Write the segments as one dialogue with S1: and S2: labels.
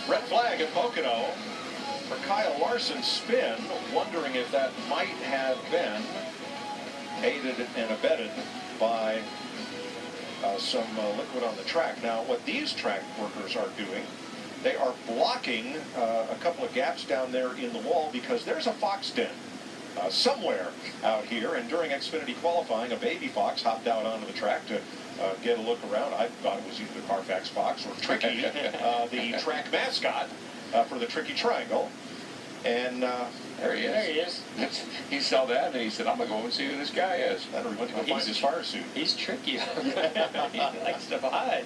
S1: Red flag at Pocono for Kyle Larson's spin, wondering if that might have been aided and abetted by some liquid on the track. Now, what these track workers are doing, they are blocking a couple of gaps down there in the wall because there's a fox den somewhere out here. And during Xfinity qualifying, a baby fox hopped out onto the track to get a look around. I thought it was either the Carfax Fox or Tricky, the track mascot for the Tricky Triangle. And
S2: there he is. He saw that and he said, "I'm going to go and see who this guy is."
S1: He went to go find his fire suit.
S3: He's tricky. He likes to hide.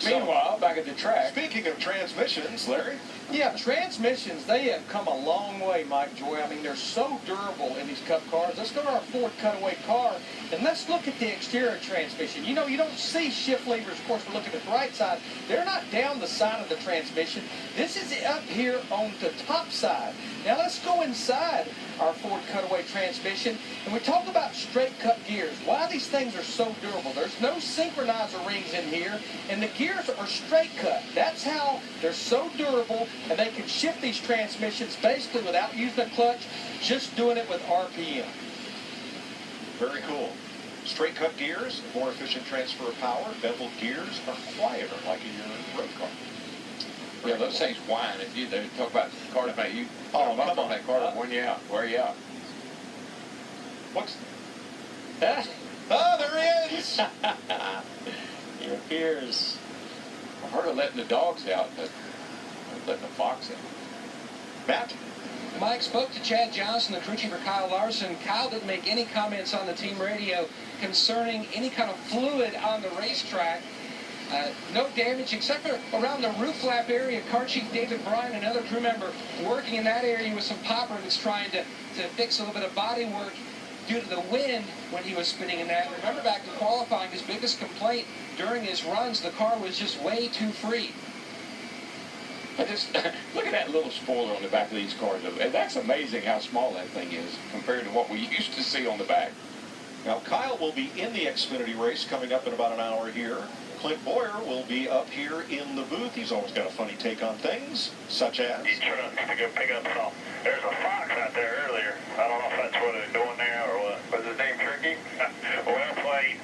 S2: Meanwhile, back at the track.
S1: Speaking of transmissions, Larry.
S4: Yeah, transmissions, they have come a long way, Mike Joy. I mean, they're so durable in these Cup cars. Let's go to our Ford cutaway car, and let's look at the exterior transmission. You know, you don't see shift levers. Of course, we're looking at the right side. They're not down the side of the transmission. This is up here on the top side. Now, let's go inside our Ford cutaway transmission, and we talk about straight cut gears. Why these things are so durable. There's no synchronizer rings in here, and the gears are straight cut. That's how they're so durable, and they can shift these transmissions basically without using a clutch, just doing it with RPM.
S1: Very cool. Straight cut gears, more efficient transfer of power. Beveled gears are quieter, like in your road car.
S2: Yeah, those things whine. If they talk about cars, mate, you come up on that car and wear you out. Wear you out.
S1: What's?
S3: Oh,
S1: there he is.
S3: He appears.
S2: I heard of letting the dogs out, but letting the fox in.
S1: Matt?
S5: Mike spoke to Chad Johnson, the crew chief for Kyle Larson. Kyle didn't make any comments on the team radio concerning any kind of fluid on the racetrack. No damage except for around the roof flap area. Car chief David Bryan, another crew member, working in that area with some popper that's trying to fix a little bit of body work due to the wind when he was spinning in that. Remember back to qualifying, his biggest complaint during his runs, the car was just way too free.
S2: Just look at that little spoiler on the back of these cars. That's amazing how small that thing is compared to what we used to see on the back.
S1: Now, Kyle will be in the Xfinity race coming up in about an hour here. Clint Boyer will be up here in the booth. He's always got a funny take on things, such as...
S6: He's trying to go pick up some. There's a fox out there earlier. I don't know if that's what it's doing now or what. Was his name Tricky? Well played.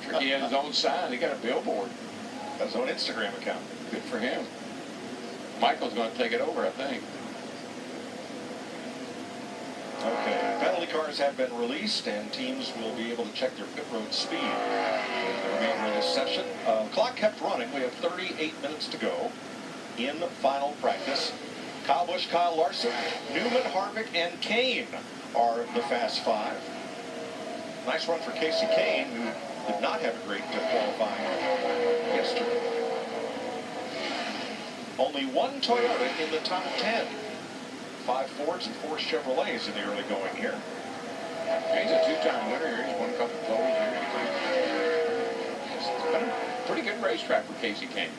S2: Tricky has his own sign. He got a billboard.
S1: Got his own Instagram account.
S2: Good for him. Michael's going to take it over, I think.
S1: Okay, penalty cars have been released, and teams will be able to check their pit road speed in the remainder of this session. Clock kept running. We have 38 minutes to go in final practice. Kyle Busch, Kyle Larson, Newman, Harvick, and Kane are the Fast Five. Nice run for Casey Kane, who did not have a great qualifying yesterday. Only one Toyota in the top 10. 5 Fords and 4 Chevrolets in the early going here.
S2: He's a two-time winner here. He's won a couple of poles here. It's been a pretty good racetrack for Casey Kane.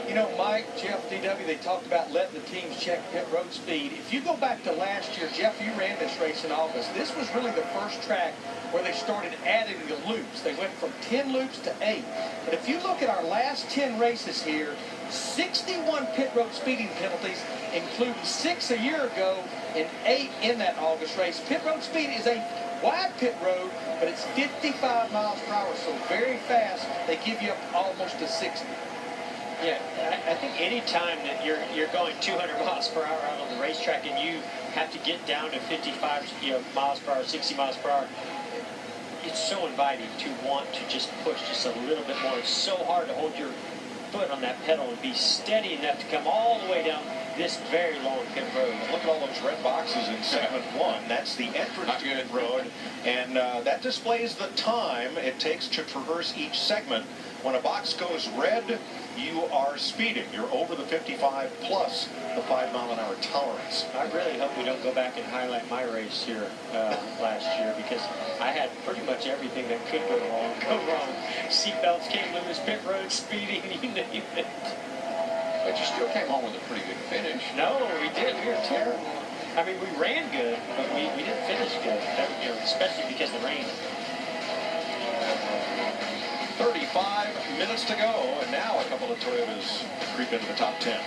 S4: You know, Mike, Jeff, DW, they talked about letting the teams check pit road speed. If you go back to last year, Jeff, you ran this race in August. This was really the first track where they started adding the loops. They went from 10 loops to 8. But if you look at our last 10 races here, 61 pit road speeding penalties, including 6 a year ago and 8 in that August race. Pit road speed is a wide pit road, but it's 55 miles per hour, so very fast. They give you up almost to 60.
S3: Yeah, I think any time that you're going 200 miles per hour out on the racetrack and you have to get down to 55 miles per hour, 60 miles per hour, it's so inviting to want to just push just a little bit more. It's so hard to hold your foot on that pedal and be steady enough to come all the way down this very long pit road.
S1: Look at all those red boxes in segment 1. That's the entrance to pit road, and that displays the time it takes to traverse each segment. When a box goes red, you are speeding. You're over the 55 plus the 5-mile-an-hour tolerance.
S3: I really hope we don't go back and highlight my race here last year, because I had pretty much everything that could go wrong. Seatbelts came loose, pit road speeding, you name it.
S2: But you still came home with a pretty good finish.
S3: No, we did. We were terrible. I mean, we ran good, but we didn't finish good. Especially because of the rain.
S1: 35 minutes to go, and now a couple of Toyotas creep into the top 10.